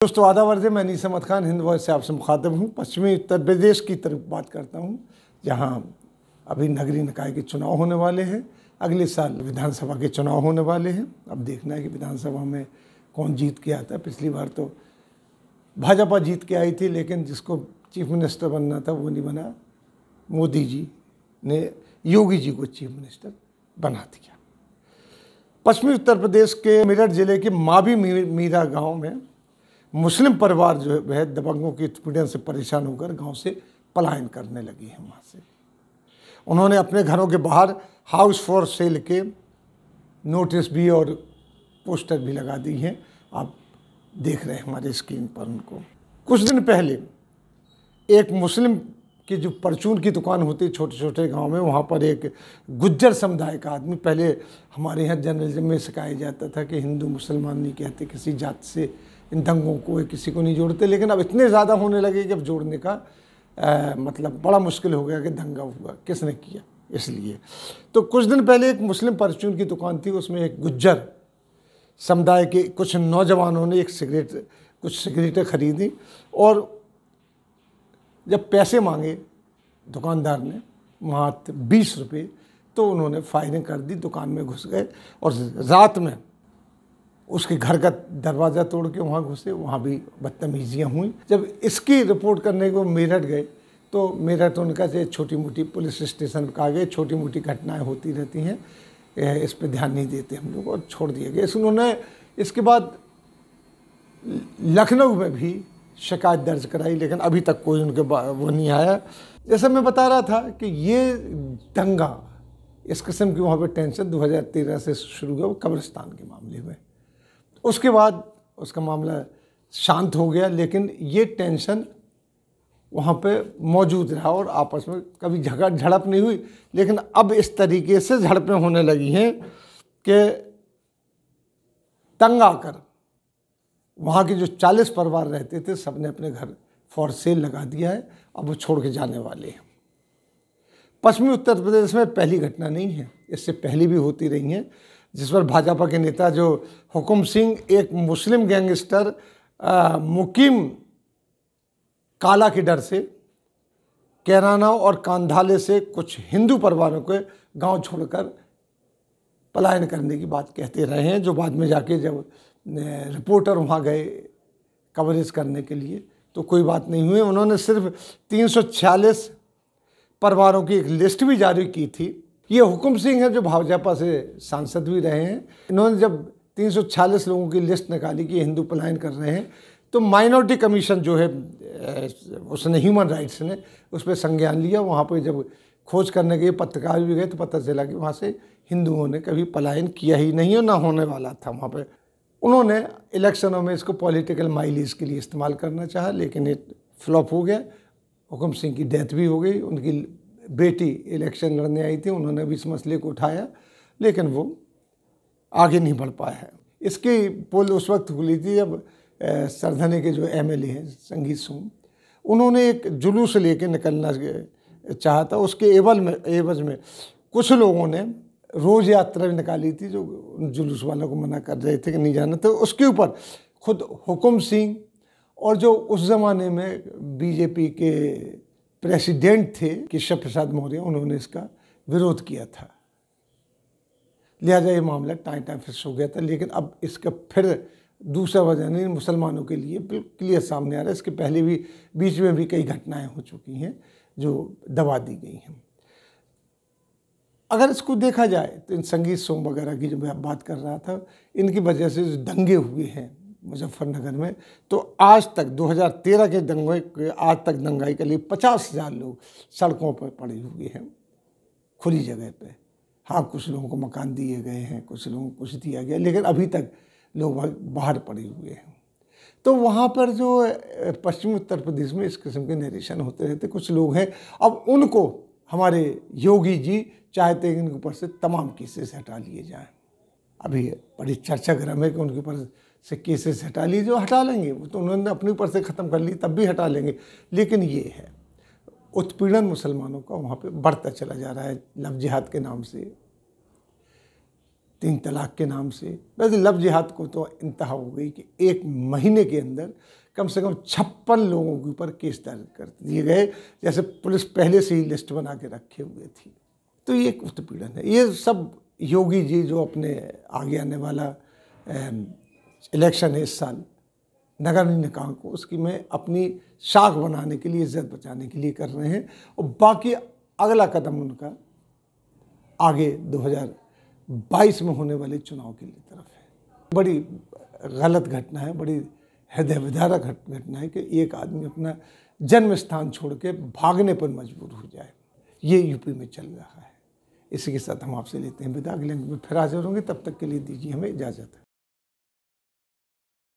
दोस्तों आदाब अर्ज़ है, मैं नीस अहमद खान हिंद वॉइस से आपसे मुखातब हूँ। पश्चिमी उत्तर प्रदेश की तरफ बात करता हूँ, जहाँ अभी नगरीय निकाय के चुनाव होने वाले हैं। अगले साल विधानसभा के चुनाव होने वाले हैं। अब देखना है कि विधानसभा में कौन जीत के आता है। पिछली बार तो भाजपा जीत के आई थी, लेकिन जिसको चीफ मिनिस्टर बनना था वो नहीं बना। मोदी जी ने योगी जी को चीफ मिनिस्टर बना दिया। पश्चिमी उत्तर प्रदेश के मेरठ जिले के मावी मीरा गाँव में मुस्लिम परिवार जो है दबंगों की उत्पीड़न से परेशान होकर गांव से पलायन करने लगी है। वहाँ से उन्होंने अपने घरों के बाहर हाउस फॉर सेल के नोटिस भी और पोस्टर भी लगा दी हैं। आप देख रहे हैं हमारे स्क्रीन पर उनको। कुछ दिन पहले एक मुस्लिम की जो परचून की दुकान होती है छोटे छोटे गांव में, वहाँ पर एक गुज्जर समुदाय का आदमी, पहले हमारे यहाँ जर्नलिज्म में सिखाया जाता था कि हिंदू मुसलमान नहीं कहते, किसी जात से इन दंगों को किसी को नहीं जोड़ते, लेकिन अब इतने ज़्यादा होने लगे कि अब जोड़ने का मतलब बड़ा मुश्किल हो गया कि दंगा हुआ किसने किया। इसलिए तो कुछ दिन पहले एक मुस्लिम परचून की दुकान थी, उसमें एक गुज्जर समुदाय के कुछ नौजवानों ने कुछ सिगरेटें खरीदी और जब पैसे मांगे दुकानदार ने मात्र 20 रुपये, तो उन्होंने फायरिंग कर दी, दुकान में घुस गए और रात में उसके घर का दरवाज़ा तोड़ के वहाँ घुसे। वहाँ भी बदतमीजियाँ हुई। जब इसकी रिपोर्ट करने को मेरठ गए तो मेरठ उनका से छोटी मोटी पुलिस स्टेशन कहा गए, छोटी मोटी घटनाएं होती रहती हैं, इस पर ध्यान नहीं देते हम लोग, और छोड़ दिए गए। उन्होंने इसके बाद लखनऊ में भी शिकायत दर्ज कराई, लेकिन अभी तक कोई उनके वो नहीं आया। जैसे मैं बता रहा था कि ये दंगा, इस किस्म की वहाँ पर टेंशन 2013 से शुरू हुआ कब्रिस्तान के मामले में। उसके बाद उसका मामला शांत हो गया, लेकिन ये टेंशन वहाँ पे मौजूद रहा और आपस में कभी झड़प नहीं हुई। लेकिन अब इस तरीके से झड़पें होने लगी हैं कि तंग आकर वहाँ के जो 40 परिवार रहते थे, सबने अपने घर फॉर सेल लगा दिया है। अब वो छोड़ के जाने वाले हैं। पश्चिमी उत्तर प्रदेश में पहली घटना नहीं है, इससे पहले भी होती रही हैं, जिस पर भाजपा के नेता जो हुकुम सिंह, एक मुस्लिम गैंगस्टर मुकीम काला के डर से कैराना और कांधाले से कुछ हिंदू परिवारों के गांव छोड़कर पलायन करने की बात कहते रहे हैं, जो बाद में जाके जब रिपोर्टर वहां गए कवरेज करने के लिए तो कोई बात नहीं हुई। उन्होंने सिर्फ 346 परिवारों की एक लिस्ट भी जारी की थी। ये हुकुम सिंह है जो भाजपा से सांसद भी रहे हैं। इन्होंने जब 346 लोगों की लिस्ट निकाली कि हिंदू पलायन कर रहे हैं, तो माइनॉरिटी कमीशन जो है उसने, ह्यूमन राइट्स ने उस पर संज्ञान लिया। वहाँ पर जब खोज करने के पत्रकार भी गए तो पता चला कि वहाँ से हिंदुओं ने कभी पलायन किया ही नहीं और ना होने वाला था वहाँ पर। उन्होंने इलेक्शनों में इसको पॉलिटिकल माइलेज के लिए इस्तेमाल करना चाहा, लेकिन ये फ्लॉप हो गया। हुकुम सिंह की डेथ भी हो गई। उनकी बेटी इलेक्शन लड़ने आई थी, उन्होंने भी इस मसले को उठाया, लेकिन वो आगे नहीं बढ़ पाया है। इसकी पोल उस वक्त खुली थी जब सरधने के जो एमएलए हैं संगीत सोम, उन्होंने एक जुलूस लेके निकलना चाहा था। उसके एवज में कुछ लोगों ने रोज़ यात्रा निकाली थी, जो जुलूस वालों को मना कर रहे थे कि नहीं जाना। तो उसके ऊपर खुद हुकुम सिंह और जो उस ज़माने में बीजेपी के प्रेसिडेंट थे केशव प्रसाद मौर्य, उन्होंने इसका विरोध किया था। लिहाजा ये मामला टाइम फिक्स हो गया था। लेकिन अब इसका फिर दूसरा वजह नहीं, मुसलमानों के लिए बिल्कुल क्लियर सामने आ रहा है। इसके पहले भी बीच में भी कई घटनाएं हो चुकी हैं जो दबा दी गई हैं। अगर इसको देखा जाए तो इन संगीत सोम वगैरह की जो मैं बात कर रहा था, इनकी वजह से जो दंगे हुए हैं मुजफ्फरनगर में, तो आज तक 2013 के दंगे के आज तक दंगाई के लिए 50,000 लोग सड़कों पर पड़े हुए हैं खुली जगह पे। हाँ, कुछ लोगों को मकान दिए गए हैं, कुछ लोगों को कुछ दिया गया, लेकिन अभी तक लोग बाहर पड़े हुए हैं। तो वहाँ पर जो पश्चिमी उत्तर प्रदेश में इस किस्म के नरेशन होते रहते कुछ लोग हैं। अब उनको हमारे योगी जी चाहते हैं कि इनके ऊपर से तमाम केसेस हटा लिए जाएं। अभी बड़ी चर्चा गर्म है कि उनके ऊपर से केसेस हटा लीजिए। जो हटा लेंगे वो तो उन्होंने अपने ऊपर से ख़त्म कर ली, तब भी हटा लेंगे। लेकिन ये है उत्पीड़न मुसलमानों का वहाँ पे बढ़ता चला जा रहा है लव जिहाद के नाम से। 3 तलाक के नाम से। वैसे लव जिहाद को तो इंतहा हो गई कि 1 महीने के अंदर कम से कम 56 लोगों के ऊपर केस दर्ज कर दिए गए, जैसे पुलिस पहले से ही लिस्ट बना के रखे हुए थी। तो ये एक उत्पीड़न है। ये सब योगी जी जो अपने आगे आने वाला इलेक्शन है इस साल नगर निकाय को, उसकी में अपनी साख बनाने के लिए, इज्जत बचाने के लिए कर रहे हैं, और बाकी अगला कदम उनका आगे 2022 में होने वाले चुनाव के लिए तरफ है। बड़ी गलत घटना है, बड़ी हृदय विदारक घटना है कि एक आदमी अपना जन्म स्थान छोड़ के भागने पर मजबूर हो जाए। ये यूपी में चल रहा है। इसी के साथ हम आपसे लेते हैं विदा। अगले अंक में फिर हाजिर होंगे, तब तक के लिए दीजिए हमें इजाज़त।